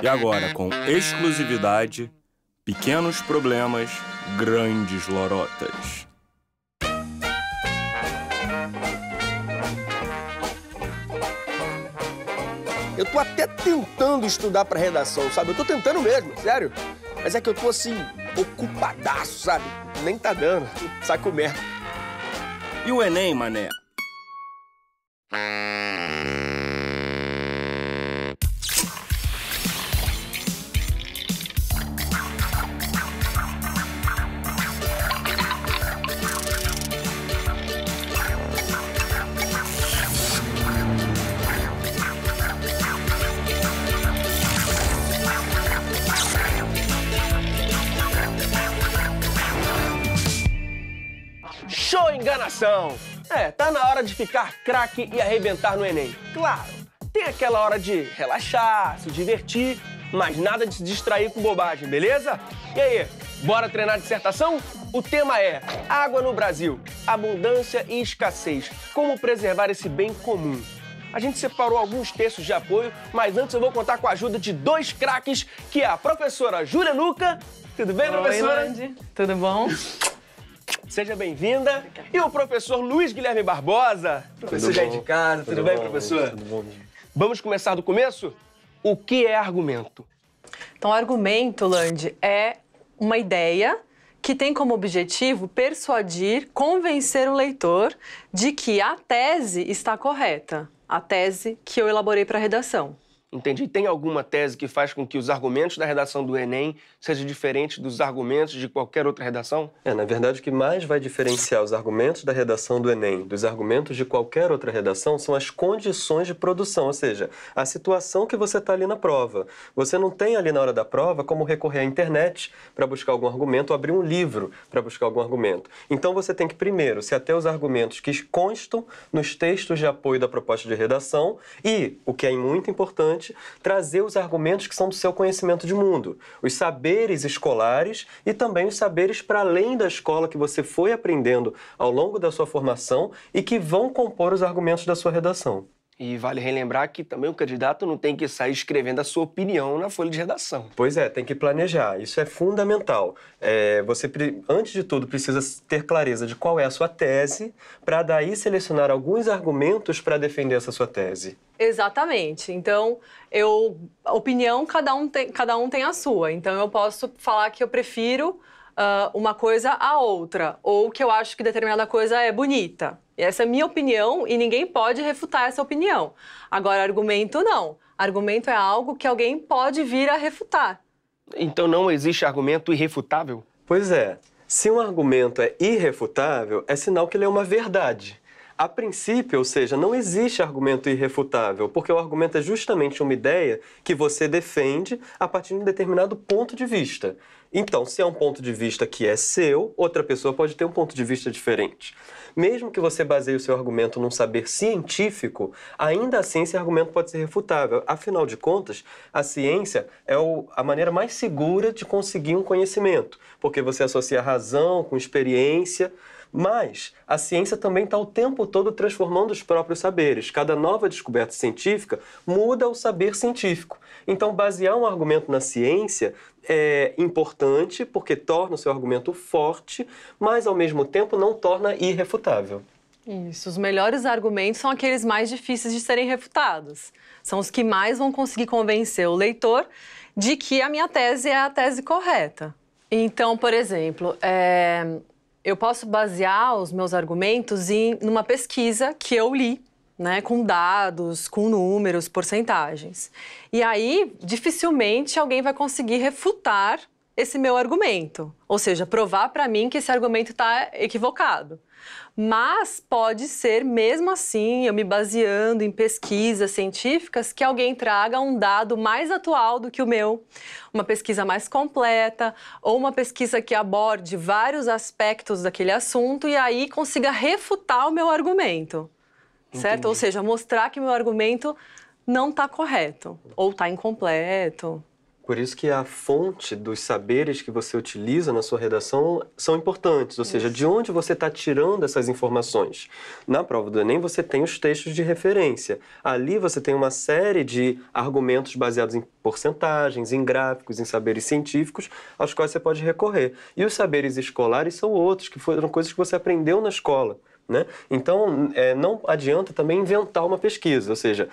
E agora, com exclusividade, pequenos problemas, grandes lorotas. Eu tô até tentando estudar pra redação, sabe? Eu tô tentando mesmo, sério. Mas é que eu tô, assim, ocupadaço, sabe? Nem tá dando. Saco merda. E o Enem, mané? Show enganação! Tá na hora de ficar craque e arrebentar no Enem. Claro, tem aquela hora de relaxar, se divertir, mas nada de se distrair com bobagem, beleza? E aí, bora treinar a dissertação? O tema é Água no Brasil, abundância e escassez, como preservar esse bem comum. A gente separou alguns textos de apoio, mas antes eu vou contar com a ajuda de dois craques, que é a professora Júlia Nuca. Tudo bem, professora? Oi, Landy. Tudo bom? Seja bem-vinda. E o professor Luiz Guilherme Barbosa. Professor já é de casa, tudo bem, professor? Tudo bom. Vamos começar do começo? O que é argumento? Então, argumento, Landy, é uma ideia que tem como objetivo persuadir, convencer o leitor de que a tese está correta, a tese que eu elaborei para a redação. Entendi. Tem alguma tese que faz com que os argumentos da redação do Enem sejam diferentes dos argumentos de qualquer outra redação? Na verdade, o que mais vai diferenciar os argumentos da redação do Enem dos argumentos de qualquer outra redação são as condições de produção, ou seja, a situação que você está ali na prova. Você não tem ali na hora da prova como recorrer à internet para buscar algum argumento ou abrir um livro para buscar algum argumento. Então, você tem que primeiro se ater aos argumentos que constam nos textos de apoio da proposta de redação e, o que é muito importante, trazer os argumentos que são do seu conhecimento de mundo, os saberes escolares e também os saberes para além da escola que você foi aprendendo ao longo da sua formação e que vão compor os argumentos da sua redação. E vale relembrar que também o candidato não tem que sair escrevendo a sua opinião na folha de redação. Pois é, tem que planejar. Isso é fundamental. Você, antes de tudo, precisa ter clareza de qual é a sua tese, para daí selecionar alguns argumentos para defender essa sua tese. Exatamente. Então, opinião, cada um tem a sua. Então, eu posso falar que eu prefiro uma coisa à outra, ou que eu acho que determinada coisa é bonita. Essa é a minha opinião e ninguém pode refutar essa opinião. Agora, argumento não. Argumento é algo que alguém pode vir a refutar. Então não existe argumento irrefutável? Pois é. Se um argumento é irrefutável, é sinal que ele é uma verdade. A princípio, ou seja, não existe argumento irrefutável, porque o argumento é justamente uma ideia que você defende a partir de um determinado ponto de vista. Então, se é um ponto de vista que é seu, outra pessoa pode ter um ponto de vista diferente. Mesmo que você baseie o seu argumento num saber científico, ainda assim esse argumento pode ser refutável. Afinal de contas, a ciência é a maneira mais segura de conseguir um conhecimento, porque você associa razão com experiência. Mas a ciência também está o tempo todo transformando os próprios saberes. Cada nova descoberta científica muda o saber científico. Então, basear um argumento na ciência é importante porque torna o seu argumento forte, mas, ao mesmo tempo, não torna irrefutável. Isso. Os melhores argumentos são aqueles mais difíceis de serem refutados. São os que mais vão conseguir convencer o leitor de que a minha tese é a tese correta. Então, por exemplo, eu posso basear os meus argumentos numa pesquisa que eu li, né, com dados, com números, porcentagens. E aí, dificilmente alguém vai conseguir refutar esse meu argumento. Ou seja, provar para mim que esse argumento está equivocado. Mas pode ser, mesmo assim, eu me baseando em pesquisas científicas, que alguém traga um dado mais atual do que o meu, uma pesquisa mais completa, ou uma pesquisa que aborde vários aspectos daquele assunto e aí consiga refutar o meu argumento, certo? Entendi. Ou seja, mostrar que o meu argumento não está correto, ou está incompleto. Por isso que a fonte dos saberes que você utiliza na sua redação são importantes, ou seja, de onde você está tirando essas informações. Na prova do Enem, você tem os textos de referência. Ali você tem uma série de argumentos baseados em porcentagens, em gráficos, em saberes científicos, aos quais você pode recorrer. E os saberes escolares são outros, que foram coisas que você aprendeu na escola, né? Então, não adianta também inventar uma pesquisa, ou seja,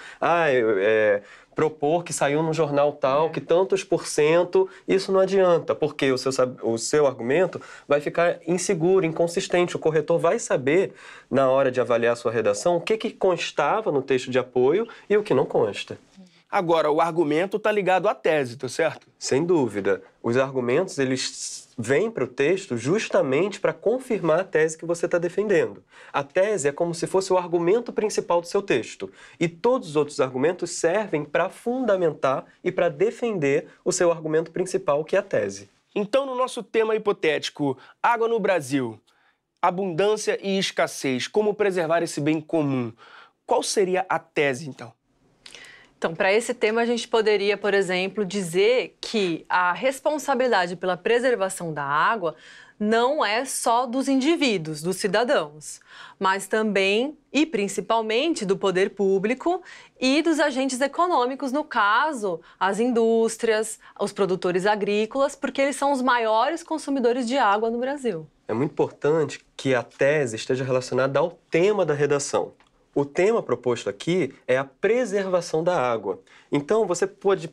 propor que saiu no jornal tal, que tantos por cento, isso não adianta, porque o seu argumento vai ficar inseguro, inconsistente. O corretor vai saber, na hora de avaliar a sua redação, o que constava no texto de apoio e o que não consta. Agora, o argumento está ligado à tese, tá certo? Sem dúvida. Os argumentos, eles vêm para o texto justamente para confirmar a tese que você está defendendo. A tese é como se fosse o argumento principal do seu texto. E todos os outros argumentos servem para fundamentar e para defender o seu argumento principal, que é a tese. Então, no nosso tema hipotético, água no Brasil, abundância e escassez, como preservar esse bem comum, qual seria a tese, então? Então, para esse tema, a gente poderia, por exemplo, dizer que a responsabilidade pela preservação da água não é só dos indivíduos, dos cidadãos, mas também e principalmente do poder público e dos agentes econômicos, no caso, as indústrias, os produtores agrícolas, porque eles são os maiores consumidores de água no Brasil. É muito importante que a tese esteja relacionada ao tema da redação. O tema proposto aqui é a preservação da água. Então, você pode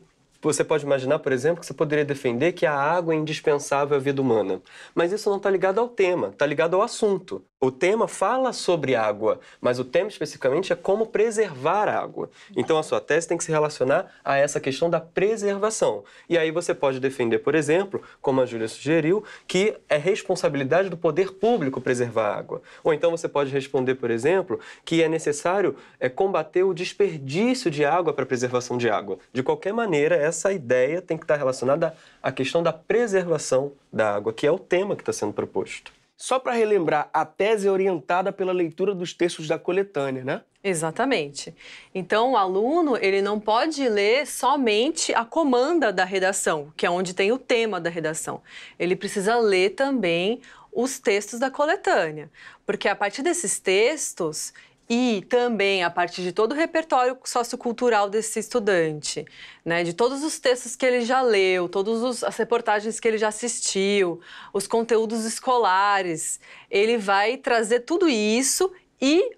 imaginar, por exemplo, que você poderia defender que a água é indispensável à vida humana. Mas isso não está ligado ao tema, está ligado ao assunto. O tema fala sobre água, mas o tema especificamente é como preservar a água. Então, a sua tese tem que se relacionar a essa questão da preservação. E aí você pode defender, por exemplo, como a Júlia sugeriu, que é responsabilidade do poder público preservar a água. Ou então você pode responder, por exemplo, que é necessário combater o desperdício de água para a preservação de água. De qualquer maneira, essa ideia tem que estar relacionada à questão da preservação da água, que é o tema que está sendo proposto. Só para relembrar, a tese é orientada pela leitura dos textos da coletânea, né? Exatamente. Então, o aluno, ele não pode ler somente a comanda da redação, que é onde tem o tema da redação. Ele precisa ler também os textos da coletânea, porque a partir desses textos e também a partir de todo o repertório sociocultural desse estudante, né, de todos os textos que ele já leu, todas as reportagens que ele já assistiu, os conteúdos escolares, ele vai trazer tudo isso e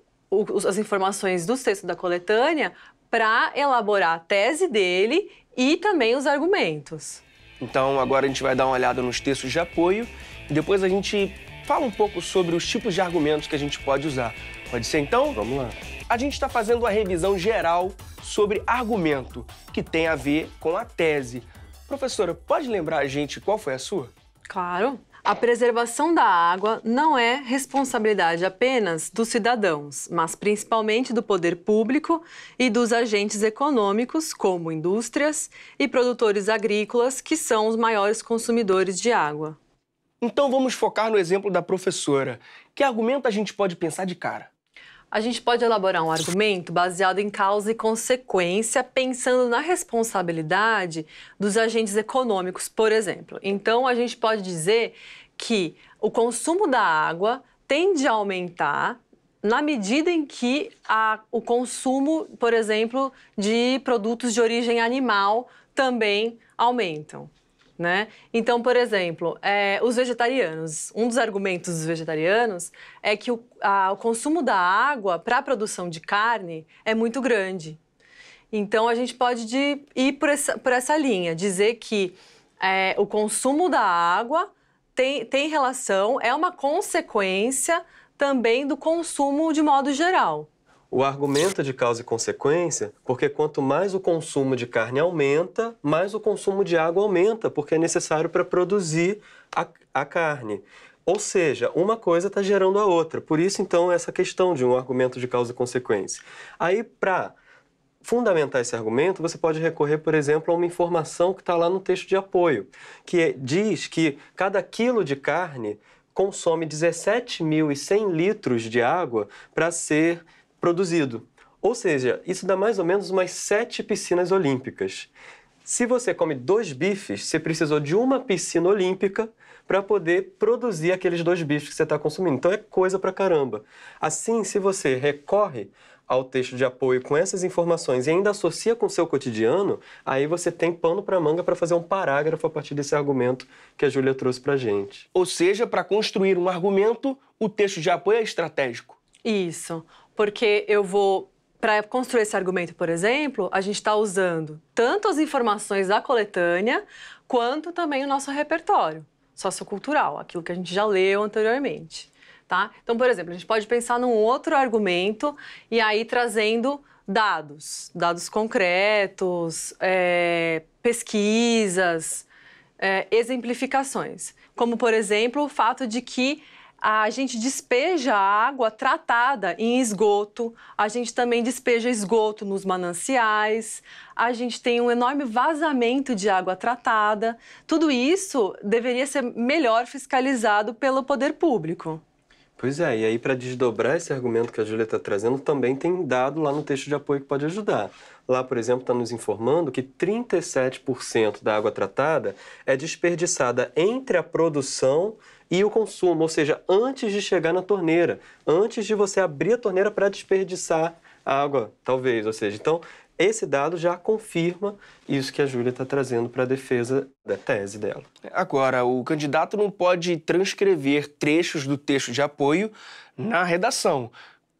as informações dos textos da coletânea para elaborar a tese dele e também os argumentos. Então, agora a gente vai dar uma olhada nos textos de apoio e depois a gente fala um pouco sobre os tipos de argumentos que a gente pode usar. Pode ser, então? Vamos lá. A gente está fazendo uma revisão geral sobre argumento, que tem a ver com a tese. Professora, pode lembrar a gente qual foi a sua? Claro. A preservação da água não é responsabilidade apenas dos cidadãos, mas principalmente do poder público e dos agentes econômicos, como indústrias e produtores agrícolas, que são os maiores consumidores de água. Então vamos focar no exemplo da professora. Que argumento a gente pode pensar de cara? A gente pode elaborar um argumento baseado em causa e consequência, pensando na responsabilidade dos agentes econômicos, por exemplo. Então, a gente pode dizer que o consumo da água tende a aumentar na medida em que o consumo, por exemplo, de produtos de origem animal também aumentam, né? Então, por exemplo, os vegetarianos, um dos argumentos dos vegetarianos é que o consumo da água para a produção de carne é muito grande. Então, a gente pode ir por essa linha, dizer que o consumo da água tem relação, é uma consequência também do consumo de modo geral. O argumento é de causa e consequência, porque quanto mais o consumo de carne aumenta, mais o consumo de água aumenta, porque é necessário para produzir a carne. Ou seja, uma coisa está gerando a outra. Por isso, então, essa questão de um argumento de causa e consequência. Aí, para fundamentar esse argumento, você pode recorrer, por exemplo, a uma informação que está lá no texto de apoio, que diz que cada quilo de carne consome 17.100 litros de água para ser produzido. Ou seja, isso dá mais ou menos umas 7 piscinas olímpicas. Se você come 2 bifes, você precisou de uma piscina olímpica para poder produzir aqueles 2 bifes que você está consumindo. Então é coisa pra caramba. Assim, se você recorre ao texto de apoio com essas informações e ainda associa com o seu cotidiano, aí você tem pano para manga para fazer um parágrafo a partir desse argumento que a Júlia trouxe para a gente. Ou seja, para construir um argumento, o texto de apoio é estratégico. Isso, porque para construir esse argumento, por exemplo, a gente está usando tanto as informações da coletânea, quanto também o nosso repertório sociocultural, aquilo que a gente já leu anteriormente. Tá? Então, por exemplo, a gente pode pensar num outro argumento e aí trazendo dados concretos, pesquisas, exemplificações. Como, por exemplo, o fato de que a gente despeja água tratada em esgoto, a gente também despeja esgoto nos mananciais, a gente tem um enorme vazamento de água tratada. Tudo isso deveria ser melhor fiscalizado pelo poder público. Pois é, e aí para desdobrar esse argumento que a Júlia está trazendo, também tem dado lá no texto de apoio que pode ajudar. Lá, por exemplo, está nos informando que 37% da água tratada é desperdiçada entre a produção e o consumo, ou seja, antes de chegar na torneira, antes de você abrir a torneira para desperdiçar água, talvez. Ou seja, então, esse dado já confirma isso que a Júlia está trazendo para a defesa da tese dela. Agora, o candidato não pode transcrever trechos do texto de apoio na redação.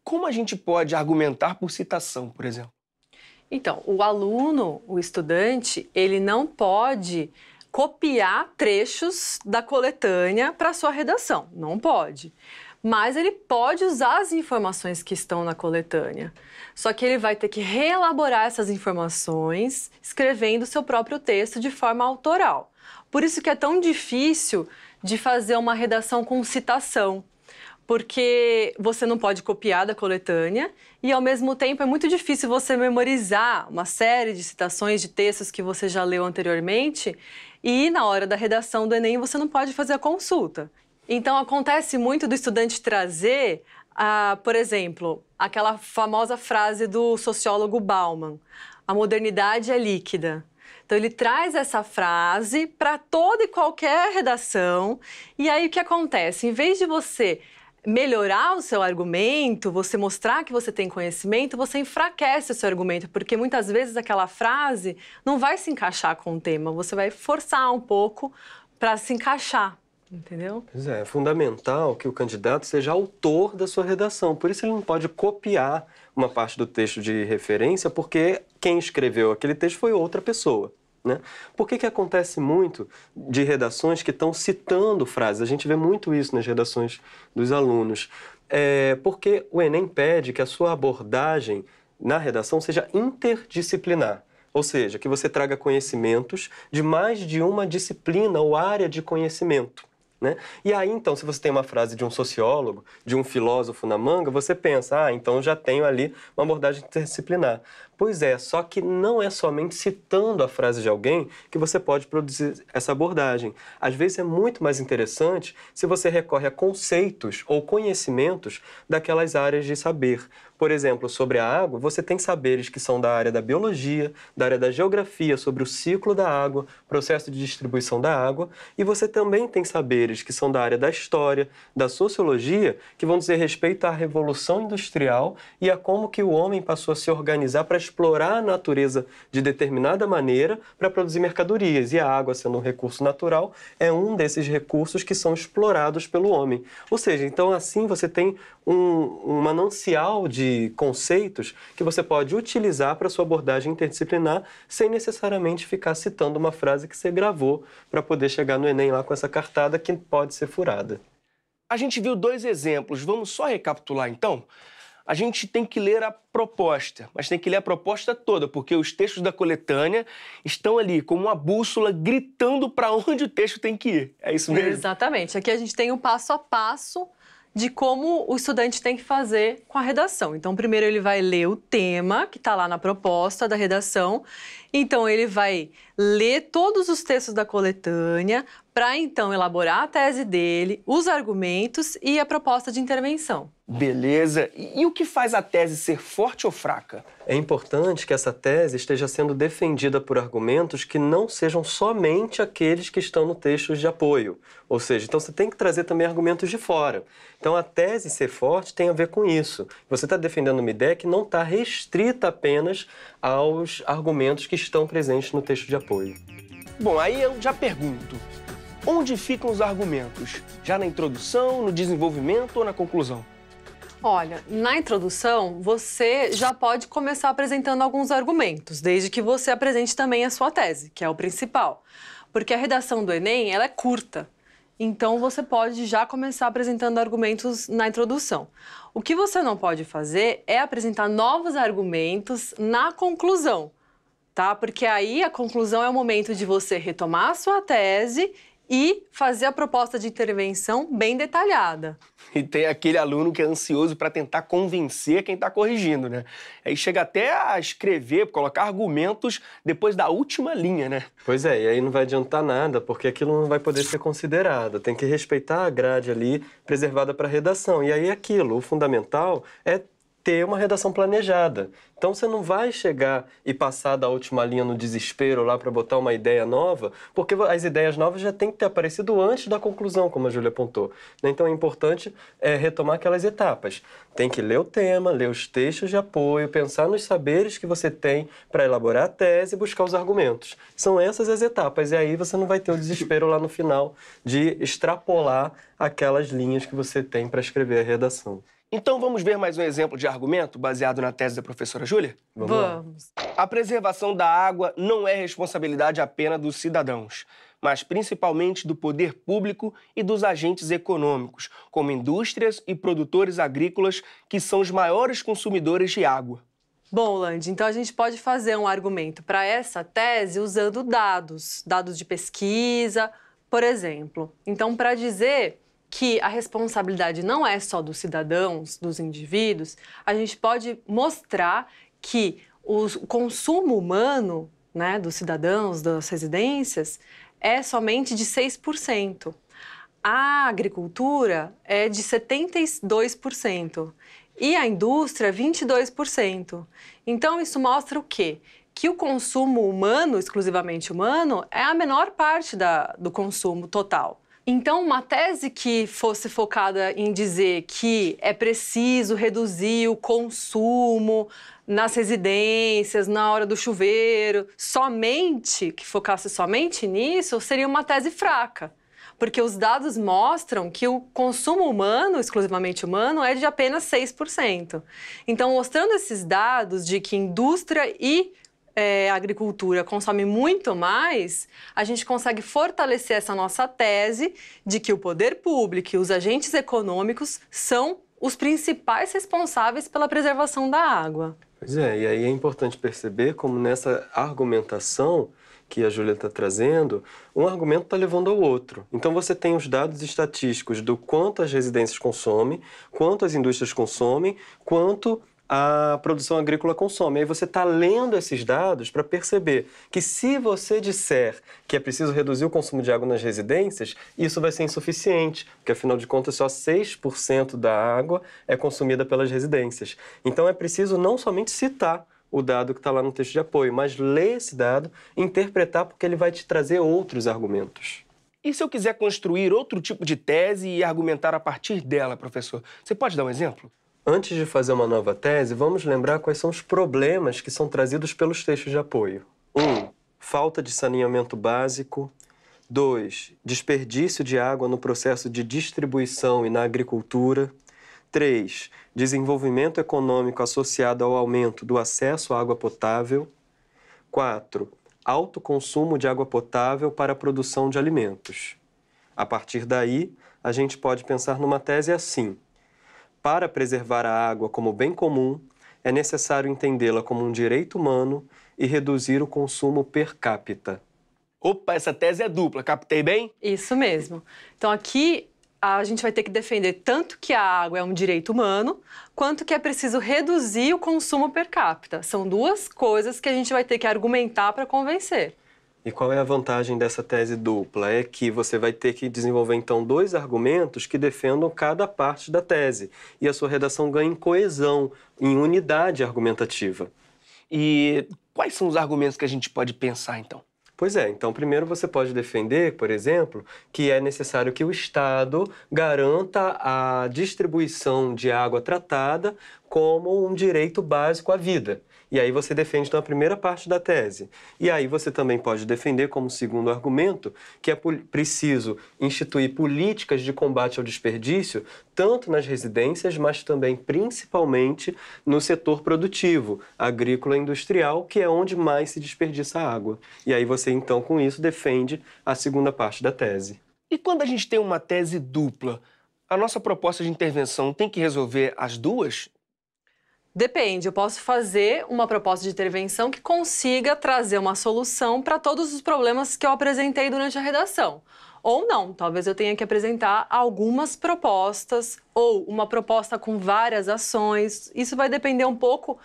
Como a gente pode argumentar por citação, por exemplo? Então, o aluno, o estudante, ele não pode copiar trechos da coletânea para sua redação. Não pode. Mas ele pode usar as informações que estão na coletânea. Só que ele vai ter que reelaborar essas informações, escrevendo seu próprio texto de forma autoral. Por isso que é tão difícil de fazer uma redação com citação, porque você não pode copiar da coletânea e, ao mesmo tempo, é muito difícil você memorizar uma série de citações de textos que você já leu anteriormente e, na hora da redação do Enem, você não pode fazer a consulta. Então, acontece muito do estudante trazer, por exemplo, aquela famosa frase do sociólogo Bauman, a modernidade é líquida. Então, ele traz essa frase para toda e qualquer redação e aí o que acontece? Em vez de você melhorar o seu argumento, você mostrar que você tem conhecimento, você enfraquece o seu argumento, porque muitas vezes aquela frase não vai se encaixar com o tema, você vai forçar um pouco para se encaixar, entendeu? Pois é fundamental que o candidato seja autor da sua redação, por isso ele não pode copiar uma parte do texto de referência, porque quem escreveu aquele texto foi outra pessoa. Né? Por que acontece muito de redações que estão citando frases? A gente vê muito isso nas redações dos alunos. Porque o Enem pede que a sua abordagem na redação seja interdisciplinar. Ou seja, que você traga conhecimentos de mais de uma disciplina ou área de conhecimento. Né? E aí, então, se você tem uma frase de um sociólogo, de um filósofo na manga, você pensa, então já tenho ali uma abordagem interdisciplinar. Pois é, só que não é somente citando a frase de alguém que você pode produzir essa abordagem. Às vezes é muito mais interessante se você recorre a conceitos ou conhecimentos daquelas áreas de saber. Por exemplo, sobre a água, você tem saberes que são da área da biologia, da área da geografia, sobre o ciclo da água, processo de distribuição da água, e você também tem saberes que são da área da história, da sociologia, que vão dizer respeito à Revolução Industrial e a como que o homem passou a se organizar para explorar a natureza de determinada maneira para produzir mercadorias. E a água, sendo um recurso natural, é um desses recursos que são explorados pelo homem. Ou seja, então assim você tem um manancial de conceitos que você pode utilizar para sua abordagem interdisciplinar sem necessariamente ficar citando uma frase que você gravou para poder chegar no Enem lá com essa cartada que pode ser furada. A gente viu 2 exemplos, vamos só recapitular então? A gente tem que ler a proposta, mas tem que ler a proposta toda, porque os textos da coletânea estão ali como uma bússola gritando para onde o texto tem que ir. É isso mesmo? Exatamente. Aqui a gente tem um passo a passo de como o estudante tem que fazer com a redação. Então, primeiro ele vai ler o tema que está lá na proposta da redação. Então, ele vai ler todos os textos da coletânea, para então elaborar a tese dele, os argumentos e a proposta de intervenção. Beleza. E o que faz a tese ser forte ou fraca? É importante que essa tese esteja sendo defendida por argumentos que não sejam somente aqueles que estão no texto de apoio. Ou seja, então você tem que trazer também argumentos de fora. Então a tese ser forte tem a ver com isso. Você está defendendo uma ideia que não está restrita apenas aos argumentos que estão presentes no texto de apoio. Bom, aí eu já pergunto, onde ficam os argumentos? Já na introdução, no desenvolvimento ou na conclusão? Olha, na introdução, você já pode começar apresentando alguns argumentos, desde que você apresente também a sua tese, que é o principal. Porque a redação do Enem, ela é curta. Então, você pode já começar apresentando argumentos na introdução. O que você não pode fazer é apresentar novos argumentos na conclusão, tá? Porque aí a conclusão é o momento de você retomar a sua tese e fazer a proposta de intervenção bem detalhada. E tem aquele aluno que é ansioso para tentar convencer quem está corrigindo, né? Aí chega até a escrever, colocar argumentos depois da última linha, né? Pois é, e aí não vai adiantar nada, porque aquilo não vai poder ser considerado. Tem que respeitar a grade ali preservada para a redação. E aí aquilo, o fundamental é ter uma redação planejada. Então você não vai chegar e passar da última linha no desespero lá para botar uma ideia nova, porque as ideias novas já têm que ter aparecido antes da conclusão, como a Júlia apontou. Então é importante retomar aquelas etapas. Tem que ler o tema, ler os textos de apoio, pensar nos saberes que você tem para elaborar a tese e buscar os argumentos. São essas as etapas, e aí você não vai ter o desespero lá no final de extrapolar aquelas linhas que você tem para escrever a redação. Então vamos ver mais um exemplo de argumento baseado na tese da professora Júlia? Vamos. A preservação da água não é responsabilidade apenas dos cidadãos, mas principalmente do poder público e dos agentes econômicos, como indústrias e produtores agrícolas, que são os maiores consumidores de água. Bom, Landi, então a gente pode fazer um argumento para essa tese usando dados de pesquisa, por exemplo. Então, para dizer que a responsabilidade não é só dos cidadãos, dos indivíduos, a gente pode mostrar que o consumo humano, né, dos cidadãos, das residências, é somente de 6%. A agricultura é de 72% e a indústria 22%. Então, isso mostra o quê? Que o consumo humano, exclusivamente humano, é a menor parte do consumo total. Então, uma tese que fosse focada em dizer que é preciso reduzir o consumo nas residências, na hora do chuveiro, que focasse somente nisso, seria uma tese fraca. Porque os dados mostram que o consumo humano, exclusivamente humano, é de apenas 6%. Então, mostrando esses dados de que indústria e a agricultura consome muito mais, a gente consegue fortalecer essa nossa tese de que o poder público e os agentes econômicos são os principais responsáveis pela preservação da água. Pois é, e aí é importante perceber como nessa argumentação que a Júlia está trazendo, um argumento está levando ao outro. Então você tem os dados estatísticos do quanto as residências consomem, quanto as indústrias consomem, quanto a produção agrícola consome. Aí você está lendo esses dados para perceber que se você disser que é preciso reduzir o consumo de água nas residências, isso vai ser insuficiente, porque afinal de contas só 6% da água é consumida pelas residências. Então é preciso não somente citar o dado que está lá no texto de apoio, mas ler esse dado, interpretar, porque ele vai te trazer outros argumentos. E se eu quiser construir outro tipo de tese e argumentar a partir dela, professor? Você pode dar um exemplo? Antes de fazer uma nova tese, vamos lembrar quais são os problemas que são trazidos pelos textos de apoio. 1. Falta de saneamento básico. 2. Desperdício de água no processo de distribuição e na agricultura. 3. Desenvolvimento econômico associado ao aumento do acesso à água potável. 4. Alto consumo de água potável para a produção de alimentos. A partir daí, a gente pode pensar numa tese assim: para preservar a água como bem comum, é necessário entendê-la como um direito humano e reduzir o consumo per capita. Opa, essa tese é dupla, captei bem? Isso mesmo. Então aqui a gente vai ter que defender tanto que a água é um direito humano, quanto que é preciso reduzir o consumo per capita. São duas coisas que a gente vai ter que argumentar para convencer. E qual é a vantagem dessa tese dupla? É que você vai ter que desenvolver, então, 2 argumentos que defendam cada parte da tese. E a sua redação ganha em coesão, em unidade argumentativa. E quais são os argumentos que a gente pode pensar, então? Pois é, então primeiro você pode defender, por exemplo, que é necessário que o Estado garanta a distribuição de água tratada como um direito básico à vida. E aí você defende, então, a primeira parte da tese. E aí você também pode defender, como segundo argumento, que é preciso instituir políticas de combate ao desperdício, tanto nas residências, mas também, principalmente, no setor produtivo, agrícola e industrial, que é onde mais se desperdiça água. E aí você, então, com isso, defende a segunda parte da tese. E quando a gente tem uma tese dupla, a nossa proposta de intervenção tem que resolver as duas? Depende, eu posso fazer uma proposta de intervenção que consiga trazer uma solução para todos os problemas que eu apresentei durante a redação. Ou não, talvez eu tenha que apresentar algumas propostas ou uma proposta com várias ações. Isso vai depender um pouco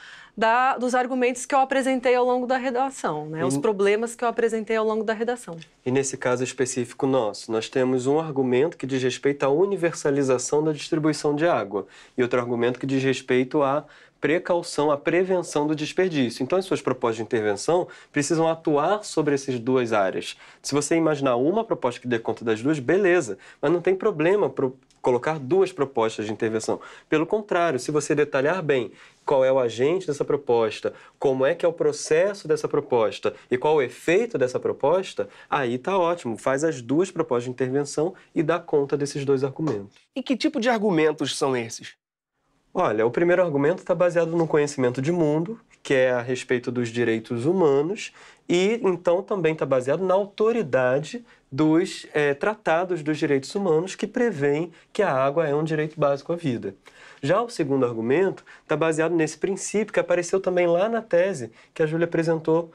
dos argumentos que eu apresentei ao longo da redação, né? Os problemas que eu apresentei ao longo da redação. E nesse caso específico nosso, nós temos um argumento que diz respeito à universalização da distribuição de água e outro argumento que diz respeito à precaução, à prevenção do desperdício. Então, as suas propostas de intervenção precisam atuar sobre essas 2 áreas. Se você imaginar uma proposta que dê conta das 2, beleza, mas não tem problema colocar 2 propostas de intervenção. Pelo contrário, se você detalhar bem qual é o agente dessa proposta, como é que é o processo dessa proposta e qual o efeito dessa proposta, aí tá ótimo. Faz as 2 propostas de intervenção e dá conta desses 2 argumentos. E que tipo de argumentos são esses? Olha, o primeiro argumento está baseado no conhecimento de mundo, que é a respeito dos direitos humanos, e então também está baseado na autoridade dos tratados dos direitos humanos que prevêem que a água é um direito básico à vida. Já o segundo argumento está baseado nesse princípio que apareceu também lá na tese que a Júlia apresentou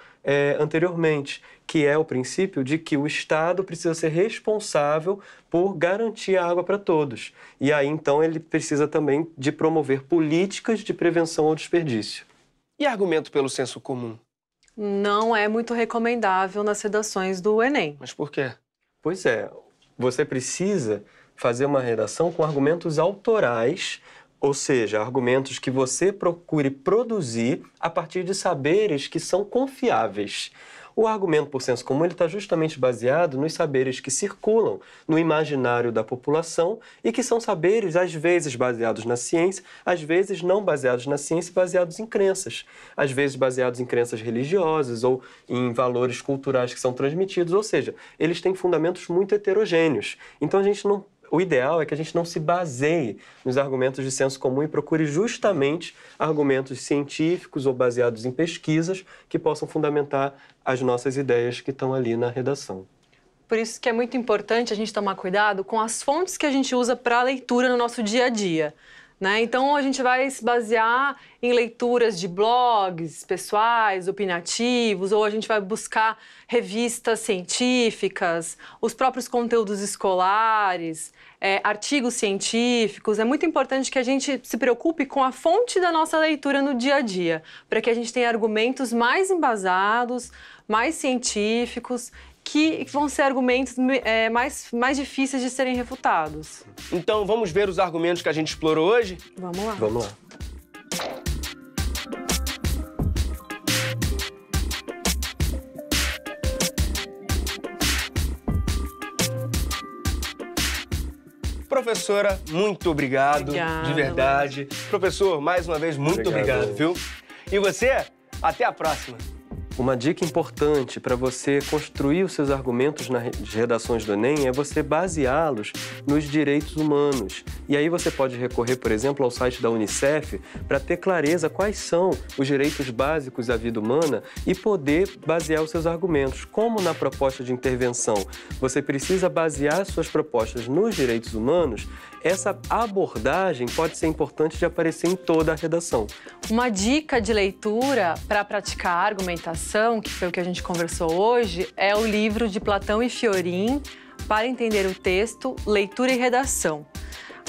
anteriormente, que é o princípio de que o Estado precisa ser responsável por garantir a água para todos. E aí, então, ele precisa também de promover políticas de prevenção ao desperdício. E argumento pelo senso comum? Não é muito recomendável nas redações do Enem. Mas por quê? Pois é, você precisa fazer uma redação com argumentos autorais, ou seja, argumentos que você procure produzir a partir de saberes que são confiáveis. O argumento por senso comum está justamente baseado nos saberes que circulam no imaginário da população e que são saberes, às vezes, baseados na ciência, às vezes não baseados na ciência e baseados em crenças. Às vezes baseados em crenças religiosas ou em valores culturais que são transmitidos, ou seja, eles têm fundamentos muito heterogêneos. Então, o ideal é que a gente não se baseie nos argumentos de senso comum e procure justamente argumentos científicos ou baseados em pesquisas que possam fundamentar as nossas ideias que estão ali na redação. Por isso que é muito importante a gente tomar cuidado com as fontes que a gente usa para a leitura no nosso dia a dia, né? Então, a gente vai se basear em leituras de blogs pessoais, opinativos, ou a gente vai buscar revistas científicas, os próprios conteúdos escolares, artigos científicos. É muito importante que a gente se preocupe com a fonte da nossa leitura no dia a dia, para que a gente tenha argumentos mais embasados, mais científicos, que vão ser argumentos mais difíceis de serem refutados. Então, vamos ver os argumentos que a gente explorou hoje? Vamos lá. Vamos lá. Professora, muito obrigado. Obrigada. De verdade. Professor, mais uma vez, muito obrigado, viu? E você, até a próxima. Uma dica importante para você construir os seus argumentos nas redações do Enem é você baseá-los nos direitos humanos. E aí você pode recorrer, por exemplo, ao site da Unicef para ter clareza quais são os direitos básicos à vida humana e poder basear os seus argumentos. Como na proposta de intervenção você precisa basear suas propostas nos direitos humanos, essa abordagem pode ser importante de aparecer em toda a redação. Uma dica de leitura para praticar a argumentação, que foi o que a gente conversou hoje, é o livro de Platão e Fiorin, Para Entender o Texto, Leitura e Redação.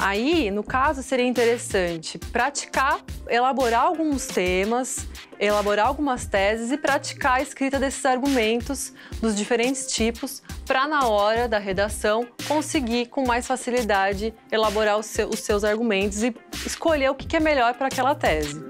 Aí, no caso, seria interessante praticar, elaborar alguns temas, elaborar algumas teses e praticar a escrita desses argumentos dos diferentes tipos para, na hora da redação, conseguir com mais facilidade elaborar os seus argumentos e escolher o que é melhor para aquela tese.